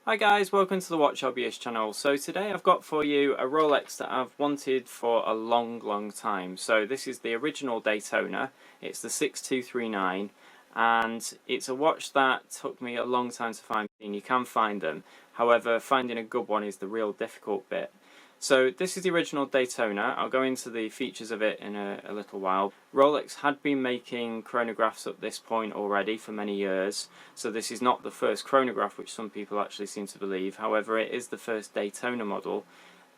Hi guys, welcome to the Watch Hobbyist channel. So today I've got for you a Rolex that I've wanted for a long time. So this is the original Daytona, it's the 6239, and it's a watch that took me a long time to find, and you can find them. However, finding a good one is the real difficult bit. So this is the original Daytona. I'll go into the features of it in a little while. Rolex had been making chronographs at this point already for many years, so this is not the first chronograph, which some people actually seem to believe. However, it is the first Daytona model.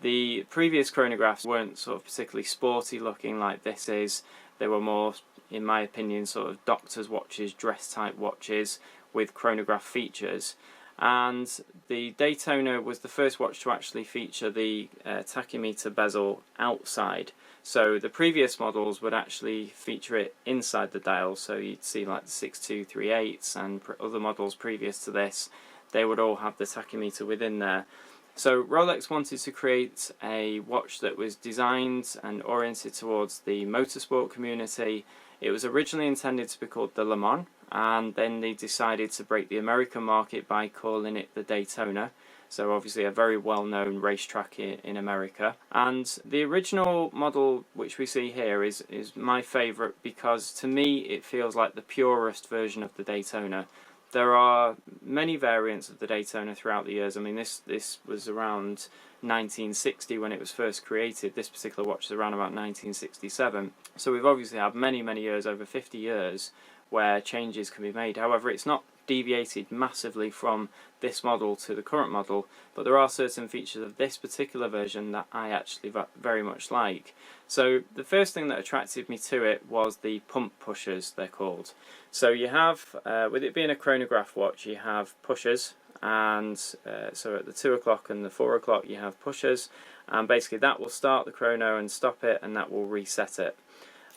The previous chronographs weren't sort of particularly sporty looking like this is. They were more, in my opinion, sort of doctor's watches, dress type watches with chronograph features. And the Daytona was the first watch to actually feature the tachymeter bezel outside. So the previous models would actually feature it inside the dial, so you'd see like the 6238s and other models previous to this, they would all have the tachymeter within there. So Rolex wanted to create a watch that was designed and oriented towards the motorsport community. It was originally intended to be called the Le Mans, and then they decided to break the American market by calling it the Daytona. So obviously a very well-known racetrack in America. And the original model which we see here is my favourite because to me it feels like the purest version of the Daytona. There are many variants of the Daytona throughout the years. I mean, this was around 1960 when it was first created. This particular watch is around about 1967. So we've obviously had many years, over 50 years, where changes can be made. However, it's not deviated massively from this model to the current model, but there are certain features of this particular version that I actually very much like. So the first thing that attracted me to it was the pump pushers, they're called. So you have, with it being a chronograph watch, you have pushers, and so at the 2 o'clock and the 4 o'clock you have pushers, and basically that will start the chrono and stop it, and that will reset it.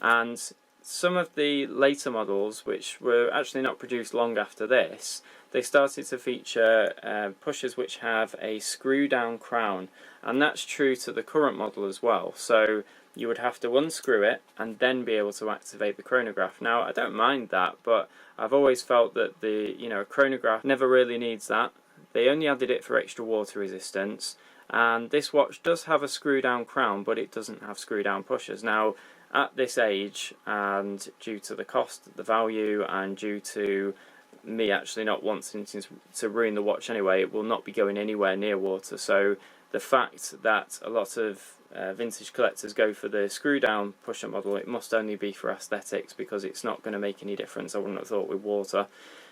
And some of the later models, which were actually not produced long after this, they started to feature pushers which have a screw down crown, and that's true to the current model as well. So you would have to unscrew it and then be able to activate the chronograph. Now I don't mind that, but I've always felt that a chronograph never really needs that. They only added it for extra water resistance, and this watch does have a screw down crown, but it doesn't have screw down pushers. Now at this age, and due to the cost, the value, and due to me actually not wanting to ruin the watch anyway, it will not be going anywhere near water. So the fact that a lot of vintage collectors go for the screw down pusher model, it must only be for aesthetics, because it's not going to make any difference, I wouldn't have thought, with water.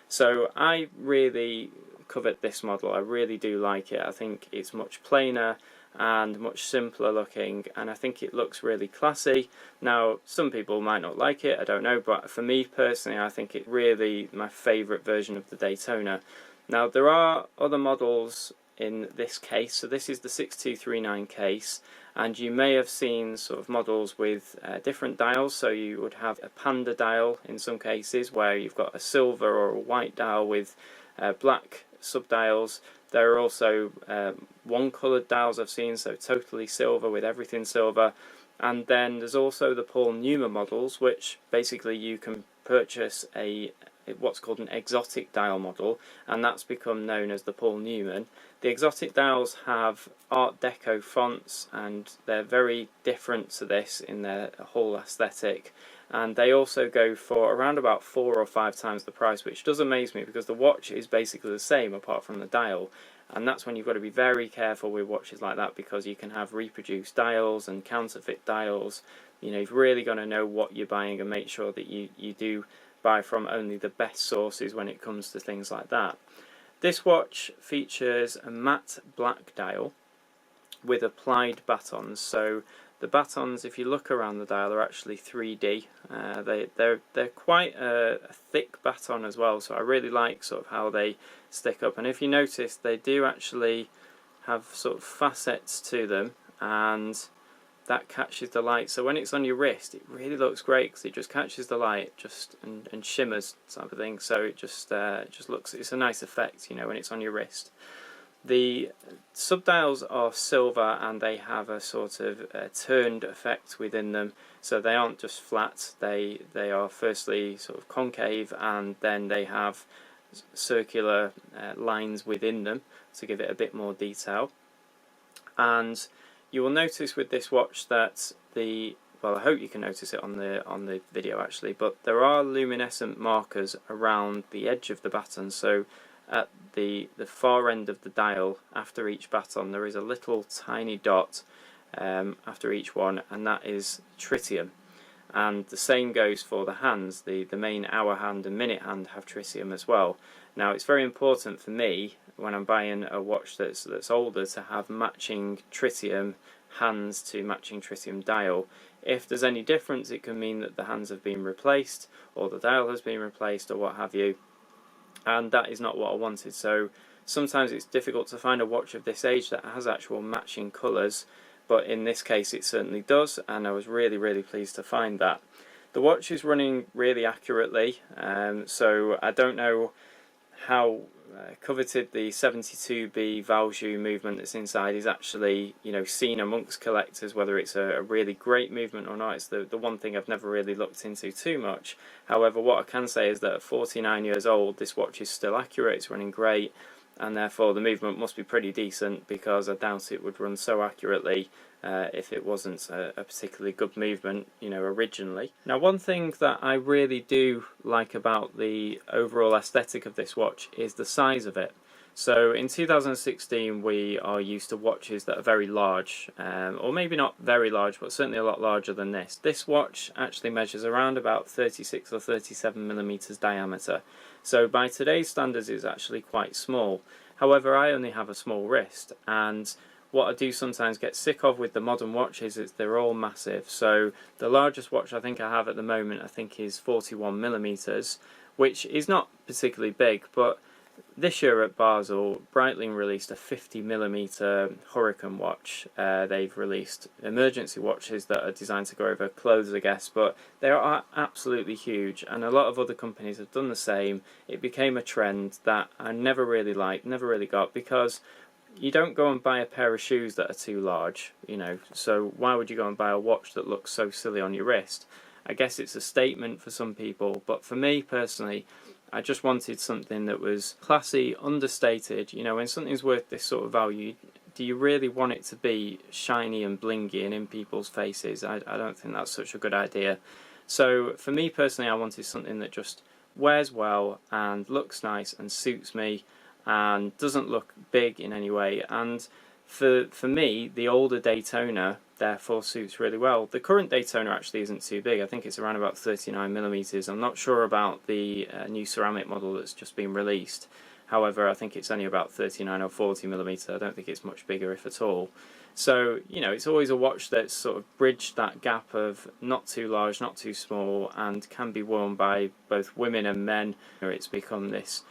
So I really covet this model. I really do like it. I think it's much plainer and much simpler looking, and I think it looks really classy. Now some people might not like it, I don't know, but for me personally I think it's really my favourite version of the Daytona. Now there are other models in this case, so this is the 6239 case, and you may have seen sort of models with different dials. So you would have a panda dial in some cases, where you've got a silver or a white dial with black subdials. There are also one coloured dials I've seen, so totally silver with everything silver. And then there's also the Paul Newman models, which basically you can purchase what's called an exotic dial model, and that's become known as the Paul Newman. The exotic dials have Art Deco fonts, and they're very different to this in their whole aesthetic. And they also go for around about 4 or 5 times the price, which does amaze me, because the watch is basically the same apart from the dial. And that's when you've got to be very careful with watches like that, because you can have reproduced dials and counterfeit dials. You've really got to know what you're buying and make sure that you do buy from only the best sources when it comes to things like that. This watch features a matte black dial with applied batons. So the batons, if you look around the dial, are actually 3D. They're quite a thick baton as well, so I really like sort of how they stick up. And if you notice, they do actually have sort of facets to them, and that catches the light. So when it's on your wrist, it really looks great, because it just catches the light and shimmers type of thing. So it just looks, it's a nice effect, when it's on your wrist. The subdials are silver, and they have a sort of turned effect within them, so they aren't just flat. They are firstly sort of concave, and then they have circular lines within them to give it a bit more detail. And you will notice with this watch that well, I hope you can notice it on the video actually, but there are luminescent markers around the edge of the baton. So at the far end of the dial, after each baton, there is a little tiny dot after each one, and that is tritium. And the same goes for the hands. The main hour hand and minute hand have tritium as well. Now it's very important for me when I'm buying a watch that's older to have matching tritium hands to matching tritium dial. If there's any difference, it can mean that the hands have been replaced or the dial has been replaced or what have you, and that is not what I wanted. So sometimes it's difficult to find a watch of this age that has actual matching colours, but in this case it certainly does, and I was really pleased to find that. The watch is running really accurately, so I don't know how coveted the 72B value movement that's inside is actually, you know, seen amongst collectors, whether it's a really great movement or not. It's the one thing I've never really looked into too much. However, what I can say is that at 49 years old, this watch is still accurate, it's running great, and therefore the movement must be pretty decent, because I doubt it would run so accurately if it wasn't a particularly good movement, you know, originally. Now, one thing that I really do like about the overall aesthetic of this watch is the size of it. So in 2016 we are used to watches that are very large, or maybe not very large, but certainly a lot larger than this. This watch actually measures around about 36 or 37 millimeters diameter. So by today's standards it's actually quite small. However, I only have a small wrist, and what I do sometimes get sick of with the modern watches is they're all massive. So the largest watch I think I have at the moment, I think, is 41 millimeters, which is not particularly big, but this year at Basel, Breitling released a 50mm Hurricane watch. They've released emergency watches that are designed to go over clothes, I guess, but they are absolutely huge, and a lot of other companies have done the same. It became a trend that I never really liked, never really got, because you don't go and buy a pair of shoes that are too large, you know, so why would you go and buy a watch that looks so silly on your wrist? I guess it's a statement for some people, but for me personally, I just wanted something that was classy, understated. You know, when something's worth this sort of value, do you really want it to be shiny and blingy and in people's faces? I don't think that's such a good idea. So for me personally, I wanted something that just wears well and looks nice and suits me and doesn't look big in any way. And for me, the older Daytona therefore suits really well. The current Daytona actually isn't too big. I think it's around about 39 millimeters. I'm not sure about the new ceramic model that's just been released. However, I think it's only about 39 or 40 millimeter. I don't think it's much bigger, if at all. So, you know, it's always a watch that's sort of bridged that gap of not too large, not too small, and can be worn by both women and men. It's become this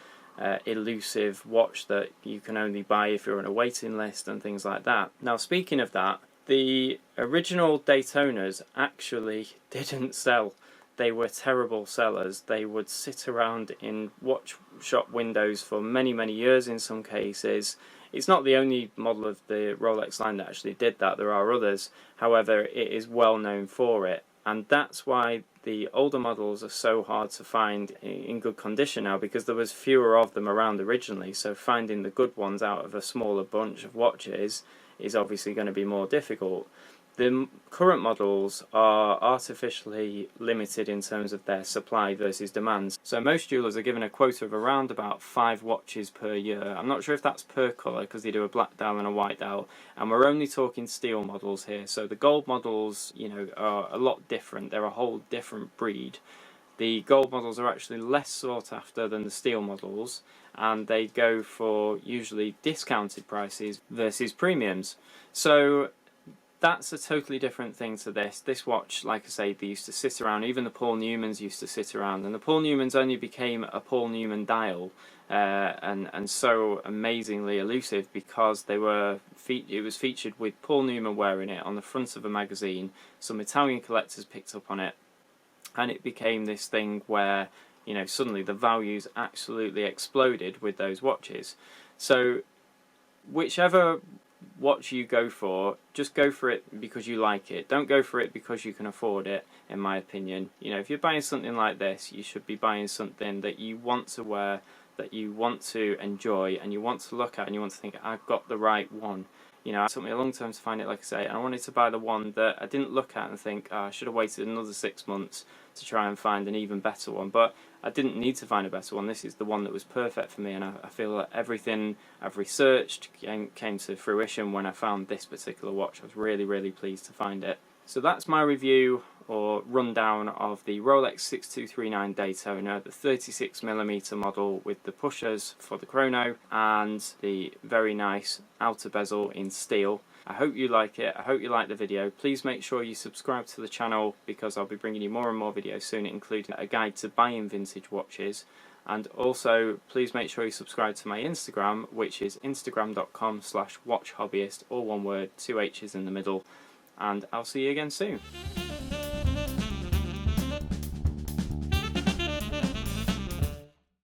elusive watch that you can only buy if you're on a waiting list and things like that. Now, speaking of that, the original Daytonas actually didn't sell. They were terrible sellers. They would sit around in watch shop windows for many years in some cases. It's not the only model of the Rolex line that actually did that. There are others. However, it is well known for it. And that's why the older models are so hard to find in good condition now, because there was fewer of them around originally. So finding the good ones out of a smaller bunch of watches is obviously going to be more difficult. The current models are artificially limited in terms of their supply versus demand. So most jewellers are given a quota of around about 5 watches per year. I'm not sure if that's per colour, because they do a black dial and a white dial, and we're only talking steel models here. So the gold models, you know, are a lot different. They're a whole different breed. The gold models are actually less sought after than the steel models, and they go for usually discounted prices versus premiums. So that's a totally different thing to this. This watch, like I say, they used to sit around. Even the Paul Newmans used to sit around, and the Paul Newmans only became a Paul Newman dial, and so amazingly elusive because they were it was featured with Paul Newman wearing it on the front of a magazine. Some Italian collectors picked up on it, and it became this thing where, you know, suddenly the values absolutely exploded with those watches. So whichever watch you go for, just go for it because you like it. Don't go for it because you can afford it, in my opinion. You know, if you're buying something like this, you should be buying something that you want to wear, that you want to enjoy, and you want to look at, and you want to think, I've got the right one. You know, it took me a long time to find it, like I say, and I wanted to buy the one that I didn't look at and think, oh, I should have waited another 6 months to try and find an even better one. But I didn't need to find a better one. This is the one that was perfect for me, and I feel that everything I've researched came to fruition when I found this particular watch. I was really, really pleased to find it. So that's my review or rundown of the Rolex 6239 Daytona, the 36mm model with the pushers for the chrono and the very nice outer bezel in steel. I hope you like it. I hope you like the video. Please make sure you subscribe to the channel because I'll be bringing you more and more videos soon, including a guide to buying vintage watches. And also, please make sure you subscribe to my Instagram, which is instagram.com/watchhobbyist, all one word, 2 H's in the middle. And I'll see you again soon.